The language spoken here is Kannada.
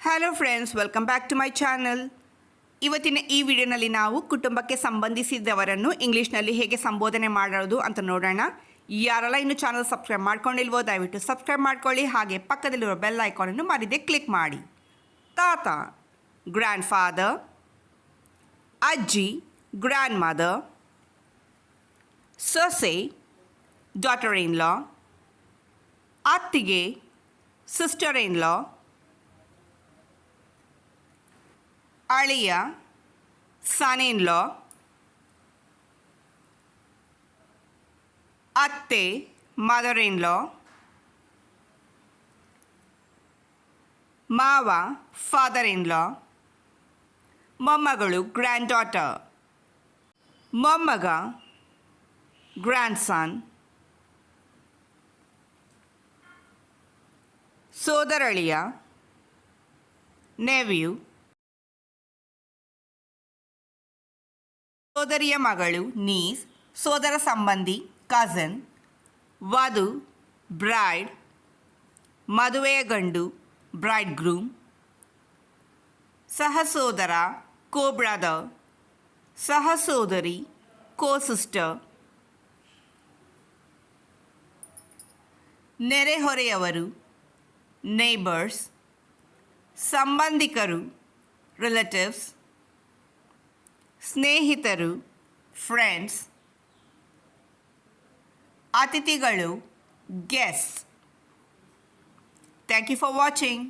Hello friends, welcome back to my channel. ಇವತ್ತಿನ ಈ ವಿಡಿಯೋನಲ್ಲಿ ನಾವು ಕುಟುಂಬಕ್ಕೆ ಸಂಬಂಧಿಸಿದವರನ್ನು ಇಂಗ್ಲೀಷ್ನಲ್ಲಿ ಹೇಗೆ ಸಂಬೋಧನೆ ಮಾಡೋದು ಅಂತ ನೋಡೋಣ. ಯಾರೆಲ್ಲ ಇನ್ನೂ ಚಾನಲ್ ಸಬ್ಸ್ಕ್ರೈಬ್ ಮಾಡ್ಕೊಂಡಿಲ್ವೋ ದಯವಿಟ್ಟು ಸಬ್ಸ್ಕ್ರೈಬ್ ಮಾಡ್ಕೊಳ್ಳಿ. ಹಾಗೆ ಪಕ್ಕದಲ್ಲಿರೋ ಬೆಲ್ ಐಕಾನನ್ನು ಮರಿದೇ ಕ್ಲಿಕ್ ಮಾಡಿ. ತಾತ, ಗ್ರ್ಯಾಂಡ್ ಫಾದರ್. ಅಜ್ಜಿ, ಗ್ರ್ಯಾಂಡ್ ಮದರ್. ಸೊಸೆ, ಡಾಟರ್ ಇನ್ ಲಾ. ಅತ್ತಿಗೆ, ಸಿಸ್ಟರ್ ಇನ್ ಲಾ. ಅಳಿಯ, ಸನ್ ಇನ್ ಲಾ. ಅತ್ತೆ, ಮದರ್ ಇನ್ ಲಾ. ಮಾವ, ಫಾದರ್ ಇನ್ ಲಾ. ಮೊಮ್ಮಗಳು, ಗ್ರ್ಯಾಂಡ್ ಡಾಟರ್. ಮೊಮ್ಮಗ, ಗ್ರ್ಯಾಂಡ್ ಸನ್. ಸೋದರಳಿಯ, ನೆವ್ಯೂ. ಸೋದರಿಯ ಮಗಳು, ನೀಸ್. ಸೋದರ ಸಂಬಂಧಿ, ಕಝನ್. ವಧು, ಬ್ರೈಡ್. ಮದುವೆಯ ಗಂಡು, ಬ್ರೈಡ್ ಗ್ರೂಮ್. ಸಹಸೋದರ, ಕೋ ಬ್ರದರ್. ಸಹಸೋದರಿ, ಕೋ ಸಿಸ್ಟರ್. ನೆರೆಹೊರೆಯವರು, ನೇಬರ್ಸ್. ಸಂಬಂಧಿಕರು, ರಿಲೇಟಿವ್ಸ್. ಸ್ನೇಹಿತರು, ಫ್ರೆಂಡ್ಸ್. ಅತಿಥಿಗಳು, guests. Thank you for watching.